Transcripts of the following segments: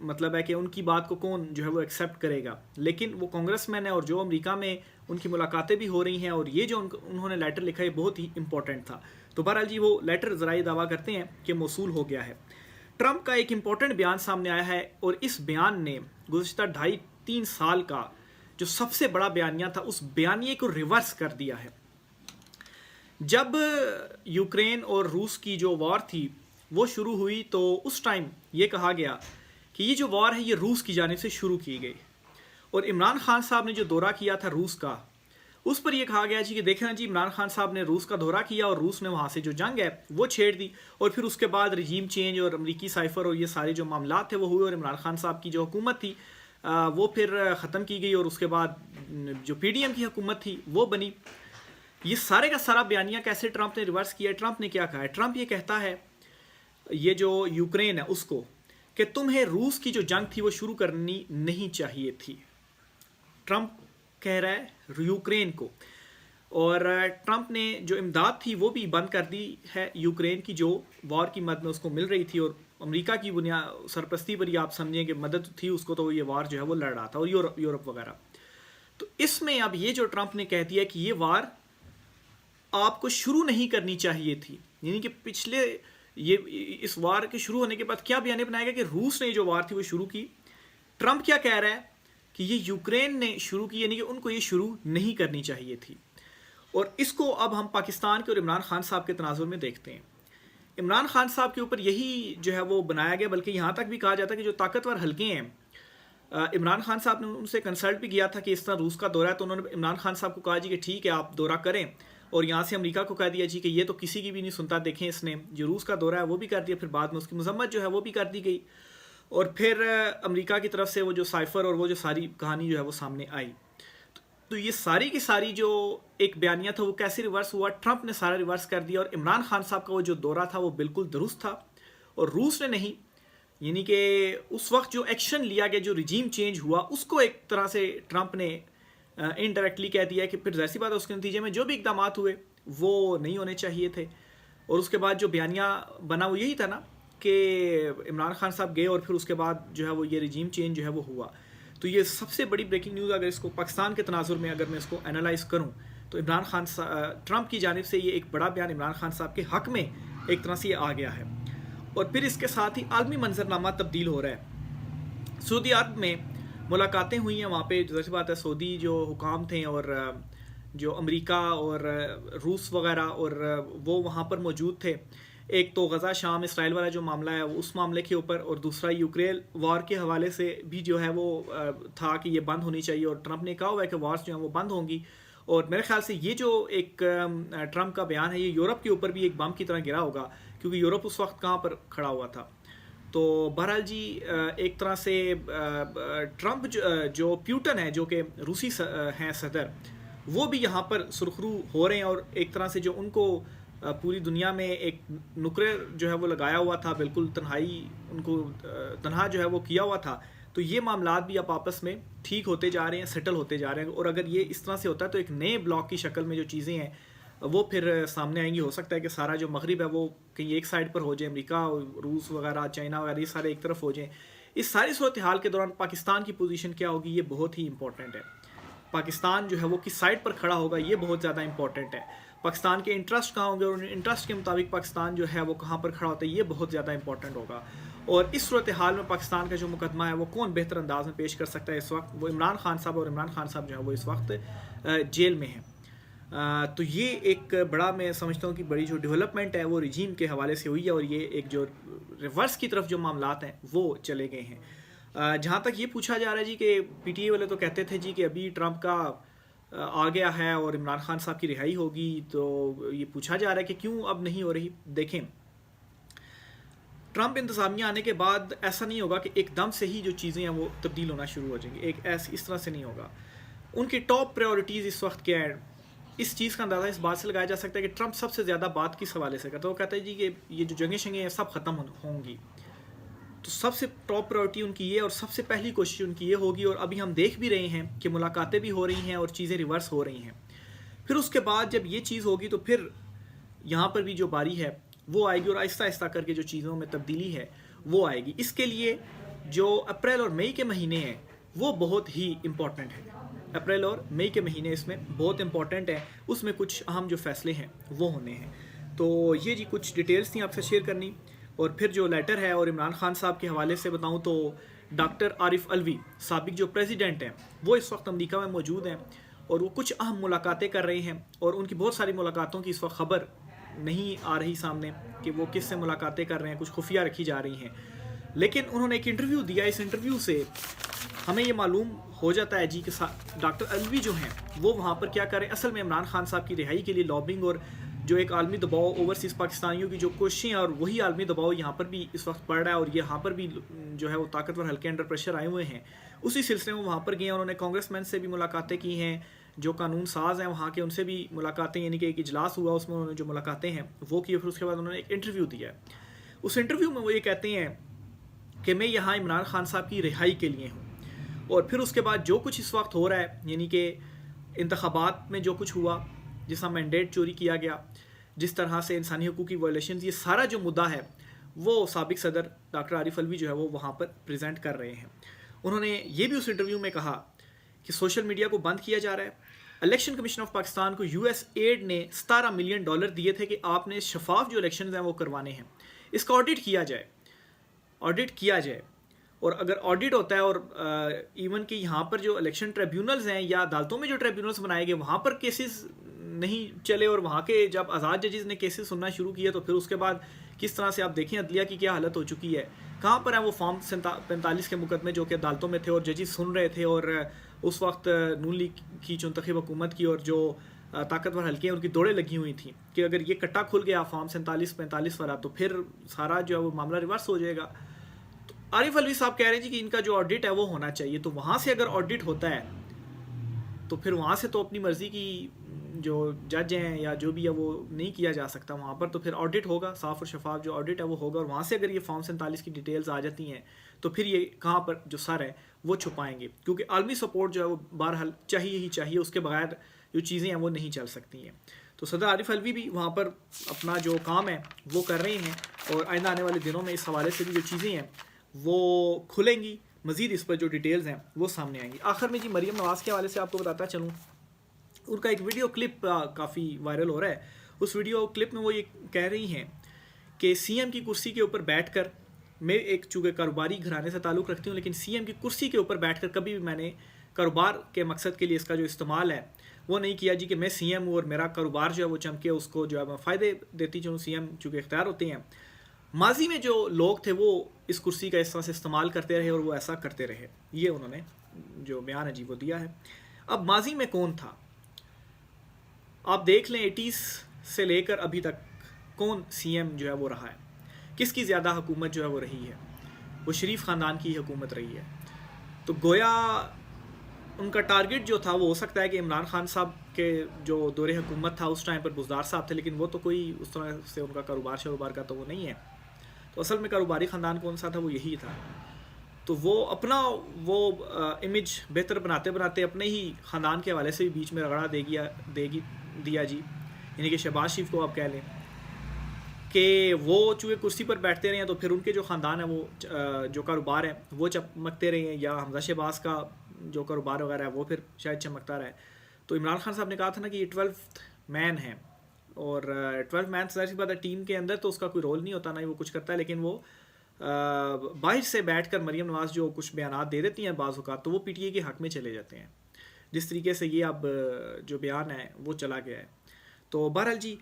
مطلب ہے کہ ان کی بات کو کون جو ہے وہ ایکسیپٹ کرے گا. لیکن وہ کانگریس مین ہیں اور جو امریکہ میں ان کی ملاقاتیں بھی ہو رہی ہیں, اور یہ جو انہوں نے لیٹر لکھا ہے بہت ہی امپورٹنٹ تھا. تو بہرحال جی وہ لیٹر ذرائع دعویٰ کرتے ہیں کہ موصول ہو گیا ہے. ٹرمپ کا ایک امپورٹنٹ بیان سامنے آیا ہے, اور اس بیان نے گزشتہ 2.5-3 سال کا جو سب سے بڑا بیانیہ تھا اس بیانیے کو ریورس کر دیا ہے. جب یوکرین اور روس کی جو وار تھی وہ شروع ہوئی تو اس ٹائم یہ کہا گیا کہ یہ جو وار ہے یہ روس کی جانب سے شروع کی گئی, اور عمران خان صاحب نے جو دورہ کیا تھا روس کا اس پر یہ کہا گیا جی کہ دیکھیں نا جی عمران خان صاحب نے روس کا دورہ کیا اور روس نے وہاں سے جو جنگ ہے وہ چھیڑ دی, اور پھر اس کے بعد رجیم چینج اور امریکی سائفر اور یہ سارے جو معاملات تھے وہ ہوئے, اور عمران خان صاحب کی جو حکومت تھی وہ پھر ختم کی گئی, اور اس کے بعد جو پی ڈی ایم کی حکومت تھی وہ بنی. یہ سارے کا سارا بیانیہ کیسے ٹرمپ نے ریورس کیا ہے؟ ٹرمپ نے کیا کہا ہے؟ ٹرمپ یہ کہتا ہے یہ جو یوکرین ہے اس کو کہ تمہیں روس کی جو جنگ تھی وہ شروع کرنی نہیں چاہیے تھی. ٹرمپ کہہ رہا ہے یوکرین کو, اور ٹرمپ نے جو امداد تھی وہ بھی بند کر دی ہے یوکرین کی, جو وار کی مد میں اس کو مل رہی تھی, اور امریکہ کی بنیاد سرپرستی پر یہ آپ سمجھیں کہ مدد تھی اس کو, تو یہ وار جو ہے وہ لڑ رہا تھا, اور یورپ وغیرہ. تو اس میں اب یہ جو ٹرمپ نے کہہ دیا کہ یہ وار آپ کو شروع نہیں کرنی چاہیے تھی, یعنی کہ پچھلے یہ اس وار کے شروع ہونے کے بعد کیا بیانیہ بنایا گیا کہ روس نے جو وار تھی وہ شروع کی. ٹرمپ کیا کہہ رہا ہے کہ یہ یوکرین نے شروع کی, یعنی کہ ان کو یہ شروع نہیں کرنی چاہیے تھی. اور اس کو اب ہم پاکستان کے اور عمران خان صاحب کے تناظر میں دیکھتے ہیں. عمران خان صاحب کے اوپر یہی جو ہے وہ بنایا گیا, بلکہ یہاں تک بھی کہا جاتا ہے کہ جو طاقتور حلقے ہیں, عمران خان صاحب نے ان سے کنسلٹ بھی کیا تھا کہ اس طرح روس کا دورہ ہے, تو انہوں نے عمران خان صاحب کو کہا جی کہ ٹھیک ہے آپ دورہ کریں, اور یہاں سے امریکہ کو کہہ دیا جی کہ یہ تو کسی کی بھی نہیں سنتا, دیکھیں اس نے جو روس کا دورہ ہے وہ بھی کر دیا, پھر بعد میں اس کی مذمت جو ہے وہ بھی کر دی گئی, اور پھر امریکہ کی طرف سے وہ جو سائفر اور وہ جو ساری کہانی جو ہے وہ سامنے آئی. تو یہ ساری کی ساری جو ایک بیانیہ تھا وہ کیسے ریورس ہوا؟ ٹرمپ نے سارا ریورس کر دیا, اور عمران خان صاحب کا وہ جو دورہ تھا وہ بالکل درست تھا, اور روس نے نہیں. یعنی کہ اس وقت جو ایکشن لیا گیا, جو رجیم چینج ہوا, اس کو ایک طرح سے ٹرمپ نے انڈائریکٹلی کہہ دیا کہ پھر ظاہر سی بات ہے اس کے نتیجے میں جو بھی اقدامات ہوئے وہ نہیں ہونے چاہیے تھے. اور اس کے بعد جو بیانیہ بنا وہ یہی تھا نا کہ عمران خان صاحب گئے, اور پھر اس کے بعد جو ہے وہ یہ رجیم چینج جو ہے وہ ہوا. تو یہ سب سے بڑی بریکنگ نیوز, اگر اس کو پاکستان کے تناظر میں اگر میں اس کو انالائز کروں تو عمران خان ٹرمپ کی جانب سے یہ ایک بڑا بیان عمران خان صاحب کے حق میں ایک طرح سے یہ آ گیا ہے. اور پھر اس کے ساتھ ہی عالمی منظرنامہ تبدیل ہو رہا ہے. سعودی عرب میں ملاقاتیں ہوئی ہیں, وہاں پہ ظاہر بات ہے سعودی جو حکام تھے اور جو امریکہ اور روس وغیرہ اور وہ وہاں پر موجود تھے. ایک تو غزہ شام اسرائیل والا جو معاملہ ہے اس معاملے کے اوپر, اور دوسرا یوکرین وار کے حوالے سے بھی جو ہے وہ تھا کہ یہ بند ہونی چاہیے, اور ٹرمپ نے کہا ہوا ہے کہ وارز جو ہیں وہ بند ہوں گی. اور میرے خیال سے یہ جو ایک ٹرمپ کا بیان ہے یہ یورپ کے اوپر بھی ایک بم کی طرح گرا ہوگا, کیونکہ یورپ اس وقت کہاں پر کھڑا ہوا تھا. تو بہرحال جی ایک طرح سے ٹرمپ جو پیوٹن ہے جو کہ روسی ہیں صدر, وہ بھی یہاں پر سرخرو ہو رہے ہیں, اور ایک طرح سے جو ان کو پوری دنیا میں ایک نکرے جو ہے وہ لگایا ہوا تھا, بالکل تنہائی ان کو تنہا جو ہے وہ کیا ہوا تھا. تو یہ معاملات بھی اب آپس میں ٹھیک ہوتے جا رہے ہیں, سیٹل ہوتے جا رہے ہیں, اور اگر یہ اس طرح سے ہوتا ہے تو ایک نئے بلاک کی شکل میں جو چیزیں ہیں وہ پھر سامنے آئیں گی. ہو سکتا ہے کہ سارا جو مغرب ہے وہ کہیں ایک سائڈ پر ہو جائے, امریکہ روس وغیرہ چائنا وغیرہ یہ سارے ایک طرف ہو جائیں. اس ساری صورتحال کے دوران پاکستان کی پوزیشن کیا ہوگی یہ بہت ہی امپورٹنٹ ہے. پاکستان جو ہے وہ کس سائڈ پر کھڑا ہوگا یہ بہت زیادہ امپورٹنٹ ہے. پاکستان کے انٹرسٹ کہاں ہوں گے, اور ان انٹرسٹ کے مطابق پاکستان جو ہے وہ کہاں پر کھڑا ہوتا ہے یہ بہت زیادہ امپورٹنٹ ہوگا. اور اس صورتحال میں پاکستان کا جو مقدمہ ہے وہ کون بہتر انداز میں پیش کر سکتا ہے اس وقت؟ وہ عمران خان صاحب, اور عمران خان صاحب جو ہے وہ اس وقت جیل میں ہیں. تو یہ ایک بڑا میں سمجھتا ہوں کہ بڑی جو ڈیولپمنٹ ہے وہ رجیم کے حوالے سے ہوئی ہے, اور یہ ایک جو ریورس کی طرف جو معاملات ہیں وہ چلے گئے ہیں. جہاں تک یہ پوچھا جا رہا ہے جی کہ پی ٹی اے والے تو کہتے تھے جی کہ ابھی ٹرمپ کا آ گیا ہے اور عمران خان صاحب کی رہائی ہوگی, تو یہ پوچھا جا رہا ہے کہ کیوں اب نہیں ہو رہی. دیکھیں ٹرمپ انتظامیہ آنے کے بعد ایسا نہیں ہوگا کہ ایک دم سے ہی جو چیزیں ہیں وہ تبدیل ہونا شروع ہو جائیں گی, ایک اس طرح سے نہیں ہوگا. ان کی ٹاپ پریورٹیز اس وقت کیا ہے؟ اس چیز کا اندازہ اس بات سے لگایا جا سکتا ہے کہ ٹرمپ سب سے زیادہ بات کس حوالے سے کرتا ہے. وہ کہتا ہے جی کہ یہ جو جنگیں شنگیں ہیں سب ختم ہوں گی, تو سب سے ٹاپ پرائرٹی ان کی یہ, اور سب سے پہلی کوشش ان کی یہ ہوگی. اور ابھی ہم دیکھ بھی رہے ہیں کہ ملاقاتیں بھی ہو رہی ہیں اور چیزیں ریورس ہو رہی ہیں. پھر اس کے بعد جب یہ چیز ہوگی تو پھر یہاں پر بھی جو باری ہے وہ آئے گی, اور آہستہ آہستہ کر کے جو چیزوں میں تبدیلی ہے وہ آئے گی. اس کے لیے جو اپریل اور مئی کے مہینے ہیں وہ بہت ہی امپورٹنٹ ہیں. اپریل اور مئی کے مہینے اس میں بہت امپورٹنٹ ہیں, اس میں کچھ اہم جو فیصلے ہیں وہ ہونے ہیں. تو یہ جی کچھ ڈیٹیلز تھیں آپ سے شیئر کرنی. اور پھر جو لیٹر ہے, اور عمران خان صاحب کے حوالے سے بتاؤں تو ڈاکٹر عارف علوی سابق جو پریزیڈنٹ ہیں وہ اس وقت امریکہ میں موجود ہیں, اور وہ کچھ اہم ملاقاتیں کر رہے ہیں, اور ان کی بہت ساری ملاقاتوں کی اس وقت خبر نہیں آ رہی سامنے کہ وہ کس سے ملاقاتیں کر رہے ہیں, کچھ خفیہ رکھی جا رہی ہیں. لیکن انہوں نے ایک انٹرویو دیا, اس انٹرویو سے ہمیں یہ معلوم ہو جاتا ہے جی کہ ڈاکٹر علوی جو ہیں وہ وہاں پر کیا کریں. اصل میں عمران خان صاحب کی رہائی کے لیے لابنگ اور جو ایک عالمی دباؤ اوورسیز پاکستانیوں کی جو کوششیں, اور وہی عالمی دباؤ یہاں پر بھی اس وقت پڑ رہا ہے, اور یہاں پر بھی جو ہے وہ طاقتور حلقے انڈر پریشر آئے ہوئے ہیں. اسی سلسلے میں وہاں پر گئے ہیں, انہوں نے کانگریس مین سے بھی ملاقاتیں کی ہیں, جو قانون ساز ہیں وہاں کے ان سے بھی ملاقاتیں, یعنی کہ ایک اجلاس ہوا اس میں انہوں نے جو ملاقاتیں ہیں وہ کی. پھر اس کے بعد انہوں نے ایک انٹرویو دیا ہے. اس انٹرویو میں وہ یہ کہتے ہیں کہ میں یہاں عمران خان صاحب کی رہائی کے لیے ہوں. اور پھر اس کے بعد جو کچھ اس وقت ہو رہا ہے, یعنی کہ انتخابات میں جو کچھ ہوا, جس طرح مینڈیٹ چوری کیا گیا, جس طرح سے انسانی حقوق کی وائلیشنز, یہ سارا جو مدعا ہے وہ سابق صدر ڈاکٹر عارف علوی جو ہے وہ وہاں پر پریزنٹ کر رہے ہیں. انہوں نے یہ بھی اس انٹرویو میں کہا کہ سوشل میڈیا کو بند کیا جا رہا ہے. الیکشن کمیشن آف پاکستان کو یو ایس ایڈ نے $17 ملین دیے تھے کہ آپ نے شفاف جو الیکشنز ہیں وہ کروانے ہیں, اس کا آڈٹ کیا جائے. اور اگر آڈٹ ہوتا ہے, اور ایون کہ یہاں پر جو الیکشن ٹریبیونلز ہیں یا عدالتوں میں جو ٹریبیونلز بنائے گئے وہاں پر کیسز نہیں چلے, اور وہاں کے جب آزاد ججز نے کیسز سننا شروع کیے تو پھر اس کے بعد کس طرح سے آپ دیکھیں عدلیہ کی کیا حالت ہو چکی ہے. کہاں پر ہیں وہ فارم 45 کے مقدمے جو کہ عدالتوں میں تھے اور ججز سن رہے تھے, اور اس وقت نون لیگ کی منتخب حکومت کی اور جو طاقتور حلقے ہیں ان کی دوڑیں لگی ہوئی تھیں کہ اگر یہ کٹا کھل گیا فارم 47-45 والا تو پھر سارا جو ہے وہ معاملہ ریورس ہو جائے گا. عارف علوی صاحب کہہ رہے ہیں جی کہ ان کا جو آڈٹ ہے وہ ہونا چاہیے. تو وہاں سے اگر آڈٹ ہوتا ہے تو پھر وہاں سے تو اپنی مرضی کی جو جج ہیں یا جو بھی ہے وہ نہیں کیا جا سکتا وہاں پر. تو پھر آڈٹ ہوگا, صاف اور شفاف جو آڈٹ ہے وہ ہوگا, اور وہاں سے اگر یہ فارم 47 کی ڈیٹیلز آ جاتی ہیں تو پھر یہ کہاں پر جو سر ہے وہ چھپائیں گے, کیونکہ عالمی سپورٹ جو ہے وہ بہرحال چاہیے ہی چاہیے, اس کے بغیر جو چیزیں ہیں وہ نہیں چل سکتی ہیں. تو صدر عارف علوی بھی وہاں پر اپنا جو کام ہے وہ کر رہے ہیں, اور آئندہ آنے والے دنوں میں اس حوالے سے بھی جو چیزیں ہیں وہ کھلیں گی, مزید اس پر جو ڈیٹیلز ہیں وہ سامنے آئیں گی. آخر میں جی مریم نواز کے حوالے سے آپ کو بتاتا چلوں, ان کا ایک ویڈیو کلپ کافی وائرل ہو رہا ہے. اس ویڈیو کلپ میں وہ یہ کہہ رہی ہیں کہ سی ایم کی کرسی کے اوپر بیٹھ کر, میں ایک چونکہ کاروباری گھرانے سے تعلق رکھتی ہوں, لیکن سی ایم کی کرسی کے اوپر بیٹھ کر کبھی بھی میں نے کاروبار کے مقصد کے لیے اس کا جو استعمال ہے وہ نہیں کیا جی کہ میں سی ایم ہوں اور میرا کاروبار جو ہے وہ چمکے, اس کو جو ہے میں فائدے دیتی چلوں. سی ایم چونکہ اختیار ہوتے ہیں, ماضی میں جو لوگ تھے وہ اس کرسی کا اس طرح سے استعمال کرتے رہے اور وہ ایسا کرتے رہے. یہ انہوں نے جو بیان ہے جی وہ دیا ہے. اب ماضی میں کون تھا آپ دیکھ لیں, 80s سے لے کر ابھی تک کون سی ایم جو ہے وہ رہا ہے, کس کی زیادہ حکومت جو ہے وہ رہی ہے, وہ شریف خاندان کی حکومت رہی ہے. تو گویا ان کا ٹارگٹ جو تھا وہ ہو سکتا ہے کہ عمران خان صاحب کے جو دور حکومت تھا اس ٹائم پر بزدار صاحب تھے, لیکن وہ تو کوئی اس طرح سے ان کا کاروبار کا تو وہ نہیں ہے. تو اصل میں کاروباری خاندان کون سا تھا وہ یہی تھا. تو وہ اپنا وہ امیج بہتر بناتے بناتے اپنے ہی خاندان کے حوالے سے بھی بیچ میں رگڑا دیا جی, یعنی کہ شہباز شریف کو آپ کہہ لیں کہ وہ چونکہ کرسی پر بیٹھتے رہے ہیں تو پھر ان کے جو خاندان ہے وہ جو کاروبار ہے وہ چمکتے رہے ہیں, یا حمزہ شہباز کا جو کاروبار وغیرہ ہے وہ پھر شاید چمکتا رہے. تو عمران خان صاحب نے کہا تھا نا کہ یہ 12th مین ہے, اور 12 مین ظاہر سی بات ہے ٹیم کے اندر تو اس کا کوئی رول نہیں ہوتا, نہ ہی وہ کچھ کرتا ہے, لیکن وہ باہر سے بیٹھ کر مریم نواز جو کچھ بیانات دے دیتی ہیں بعض اوقات تو وہ پی ٹی اے کے حق میں چلے جاتے ہیں, جس طریقے سے یہ اب جو بیان ہے وہ چلا گیا ہے. تو بہرحال جی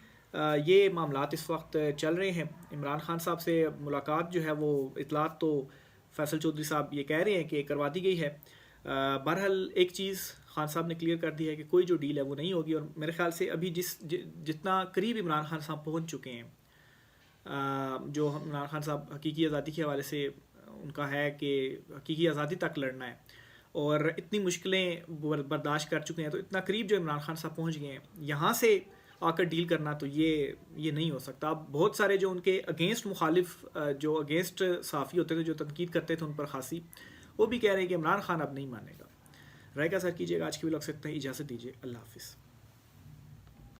یہ معاملات اس وقت چل رہے ہیں. عمران خان صاحب سے ملاقات جو ہے وہ اطلاعات تو فیصل چودھری صاحب یہ کہہ رہے ہیں کہ کروا دی گئی ہے. بہرحال ایک چیز خان صاحب نے کلیئر کر دی ہے کہ کوئی جو ڈیل ہے وہ نہیں ہوگی, اور میرے خیال سے ابھی جتنا قریب عمران خان صاحب پہنچ چکے ہیں, جو عمران خان صاحب حقیقی آزادی کے حوالے سے ان کا ہے کہ حقیقی آزادی تک لڑنا ہے, اور اتنی مشکلیں برداشت کر چکے ہیں, تو اتنا قریب جو عمران خان صاحب پہنچ گئے ہیں, یہاں سے آ کر ڈیل کرنا تو یہ نہیں ہو سکتا. اب بہت سارے جو ان کے اگینسٹ مخالف جو اگینسٹ صحافی ہوتے تھے جو تنقید کرتے تھے ان پر خاصی, وہ بھی کہہ رہے ہیں کہ عمران خان اب نہیں مانے گا. رائے کا سر کیجیے گا. آج کی ولاگ سے اتنا ہی, اجازت دیجیے, اللہ حافظ.